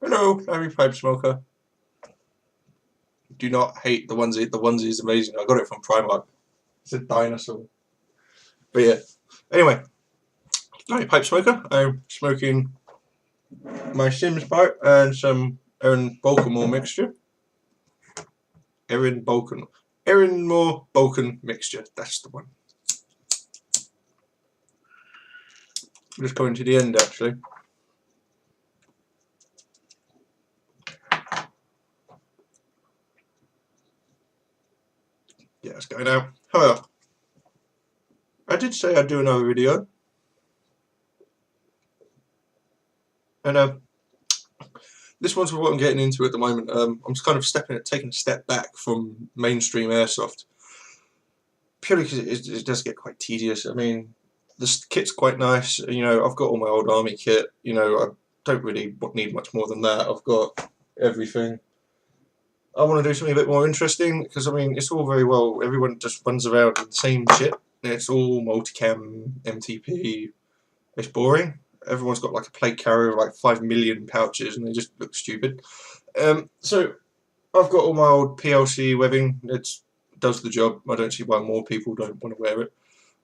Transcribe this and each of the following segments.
Hello, Larry Pipe Smoker. Do not hate the onesie. The onesie is amazing. I got it from Primark. It's a dinosaur. But yeah. Anyway, Larry Pipe Smoker. I'm smoking my Sims pipe and some Erin Balkanmore mixture. Erin Moore Balkan mixture. That's the one. I'm just going to the end actually. Yeah, it's going out. However, I did say I'd do another video. And this one's what I'm getting into at the moment. I'm just kind of taking a step back from mainstream airsoft, purely because it does get quite tedious. I mean, the kit's quite nice. You know, I've got all my old army kit. You know, I don't really need much more than that. I've got everything. I want to do something a bit more interesting because I mean, it's all very well. Everyone just runs around with the same shit. It's all multicam, MTP. It's boring. Everyone's got like a plate carrier of like 5 million pouches and they just look stupid. So I've got all my old PLC webbing. It does the job. I don't see why more people don't want to wear it.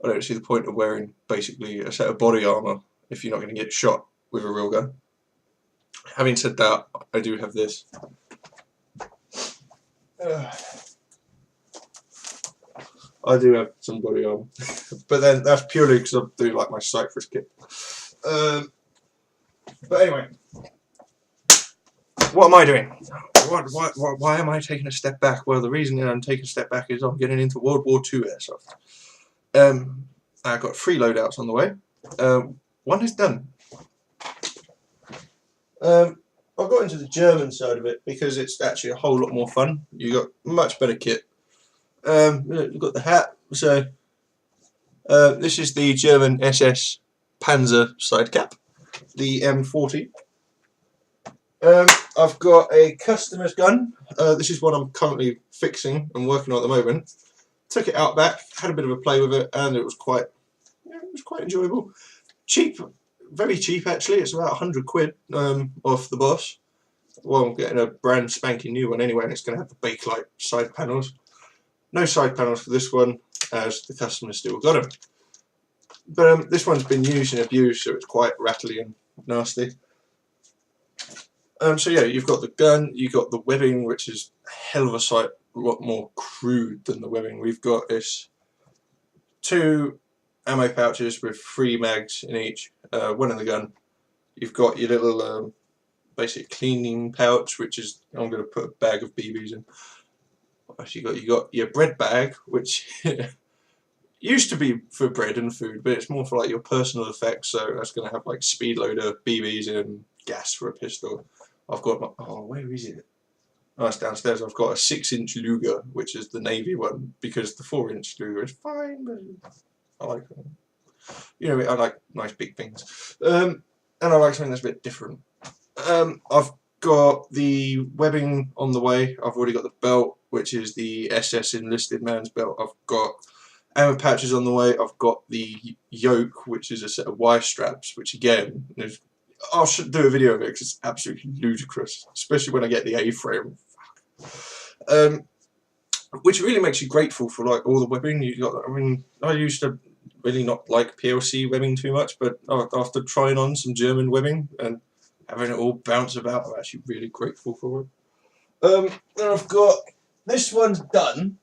I don't see the point of wearing basically a set of body armour if you're not going to get shot with a real gun. Having said that, I do have this. I do have some body armour, but then that's purely because I do like my Cypress kit. But anyway, what am I doing? Why am I taking a step back? Well, the reason I'm taking a step back is I'm getting into World War II airsoft. I've got 3 loadouts on the way. One is done. I've got into the German side of it because it's actually a whole lot more fun. You got much better kit. You've got the hat. So this is the German SS Panzer side cap, the M40. I've got a customer's gun. This is one I'm currently fixing and working on at the moment. Took it out back, had a bit of a play with it, and it was quite enjoyable. Cheap, very cheap actually. It's about 100 quid off the Boss. Well, I'm getting a brand spanking new one anyway, and it's going to have the Bakelite side panels. No side panels for this one, as the customer still got them. But this one's been used and abused, so it's quite rattly and nasty. So yeah, you've got the gun, you've got the webbing, which is a hell of a lot more crude than the webbing. We've got this 2 ammo pouches with 3 mags in each, one in the gun. You've got your little basic cleaning pouch, which is I'm going to put a bag of BBs in. Actually, you got your bread bag, which used to be for bread and food, but it's more for like your personal effects. So that's going to have like speed loader, BBs, and gas for a pistol. I've got my, where is it? Oh, it's downstairs. I've got a 6-inch Luger, which is the navy one, because the 4-inch Luger is fine, but I like it. You know, I like nice big things, and I like something that's a bit different. I've got the webbing on the way. I've already got the belt, which is the SS enlisted man's belt. I've got ammo patches on the way. I've got the yoke, which is a set of Y straps, which again is, I should do a video of it because it's absolutely ludicrous, especially when I get the A-frame. Which really makes you grateful for like all the webbing you got. I mean, I used to really not like PLC webbing too much, but after trying on some German webbing and having it all bounce about, I'm actually really grateful for it. Then I've got this one's done.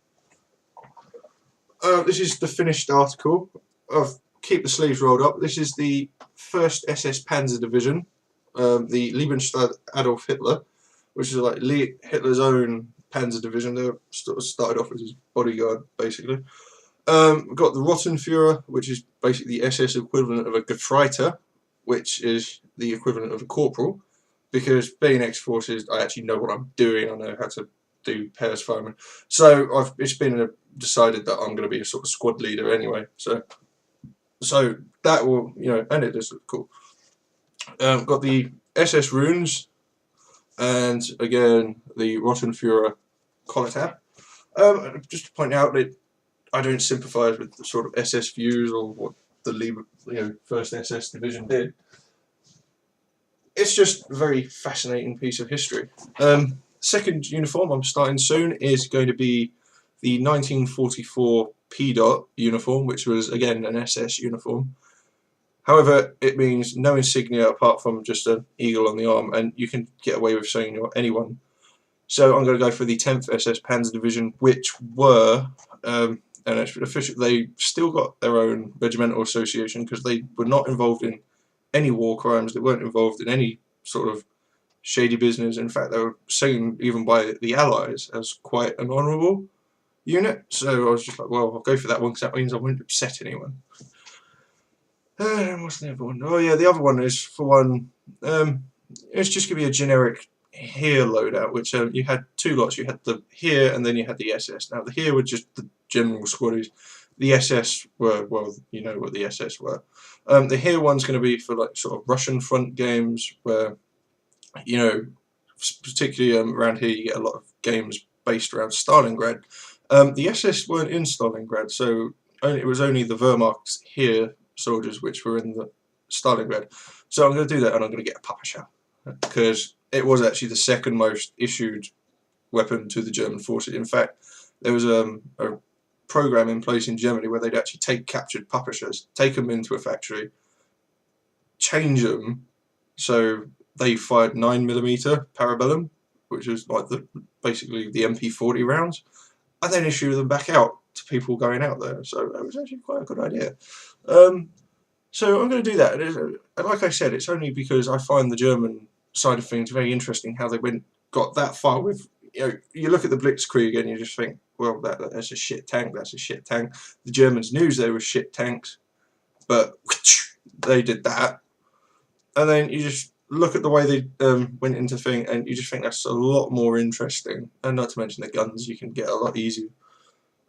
This is the finished article. I've keep the sleeves rolled up. This is the 1st SS Panzer Division, the Lebensstadt Adolf Hitler, which is like Hitler's own Panzer Division. They sort of started off as his bodyguard, basically. We've got the Rottenführer, which is basically the SS equivalent of a Gefreiter, which is the equivalent of a corporal, because being ex-forces, I actually know what I'm doing. I know how to do pairs fireman. So it's been decided that I'm going to be a sort of squad leader anyway. So that will, you know, and it does look cool. Got the SS runes, and again the Rottenführer collar tab. Just to point out that I don't sympathise with the sort of SS views or what the 1st SS Division did. it's just a very fascinating piece of history. Second uniform I'm starting soon is going to be the 1944 P-Dot uniform, which was again an SS uniform. However, it means no insignia apart from just an eagle on the arm, and you can get away with saying you're anyone. So I'm going to go for the 10th SS Panzer Division, which were, and it's official, they still got their own regimental association because they were not involved in any war crimes. They weren't involved in any sort of shady business. In fact, they were seen even by the Allies as quite an honourable unit. So I was just like, well, I'll go for that one because that means I won't upset anyone. What's the other one? Oh yeah, the other one is for one. It's just going to be a generic Heer loadout, which you had two lots. You had the Heer and then you had the SS. Now the Heer were just the general squaddies. The SS were, well, you know what the SS were. The Heer one's going to be for like sort of Russian front games where, you know, particularly around here you get a lot of games based around Stalingrad. The SS weren't in Stalingrad, so it was only the Wehrmacht's Heer soldiers which were in the Stalingrad. So I'm going to do that, and I'm going to get a Papasha because it was actually the second most issued weapon to the German forces. In fact, there was a program in place in Germany where they'd actually take captured Papashas, take them into a factory, change them so they fired 9mm Parabellum, which is like basically the MP40 rounds, and then issue them back out to people going out there. So that was actually quite a good idea. So I'm going to do that. And like I said, it's only because I find the German side of things very interesting, how they got that far with, you know, you look at the Blitzkrieg and you just think, well, that's a shit tank, that's a shit tank. The Germans knew they were shit tanks, but they did that. And then you just look at the way they went into thing, and you just think that's a lot more interesting. And not to mention the guns you can get a lot easier.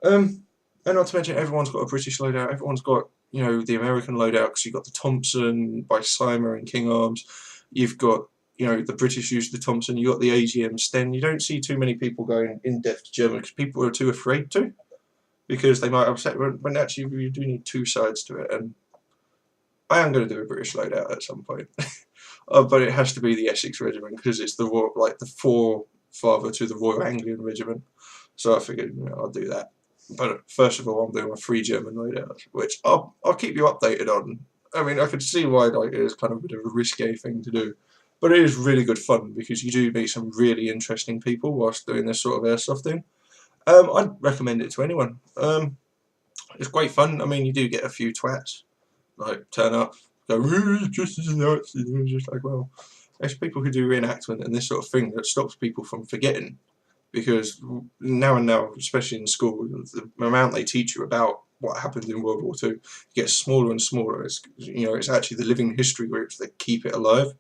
And not to mention everyone's got a British loadout, everyone's got, you know, the American loadout, because you've got the Thompson by Slimer and King Arms. You've got, you know, the British use the Thompson. You've got the AGM Sten. You don't see too many people going in-depth to German because people are too afraid to, because they might upset when actually you do need two sides to it. And I am going to do a British loadout at some point. But it has to be the Essex Regiment because it's the forefather to the Royal Anglian Regiment. So I figured, you know, I'll do that. But first of all, I'm doing a free German loadout, which I'll keep you updated on. I mean, I could see why like, it is kind of a bit of a risque thing to do, but it is really good fun because you do meet some really interesting people whilst doing this sort of airsoft thing. I'd recommend it to anyone. It's great fun. I mean, you do get a few twats like turn up, go just as nuts, and just like, well, there's people who do reenactment and this sort of thing that stops people from forgetting. Because now, especially in school, the amount they teach you about what happened in World War II gets smaller and smaller. It's, you know, it's actually the living history groups that keep it alive.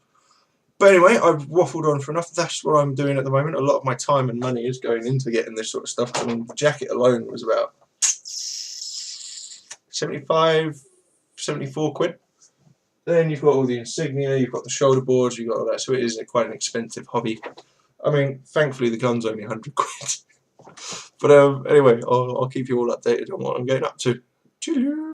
But anyway, I've waffled on for enough. That's what I'm doing at the moment. A lot of my time and money is going into getting this sort of stuff. I mean, the jacket alone was about 75, 74 quid. Then you've got all the insignia, you've got the shoulder boards, you've got all that. So it is quite an expensive hobby. I mean, thankfully the gun's only 100 quid. But anyway, I'll keep you all updated on what I'm getting up to. Cheers.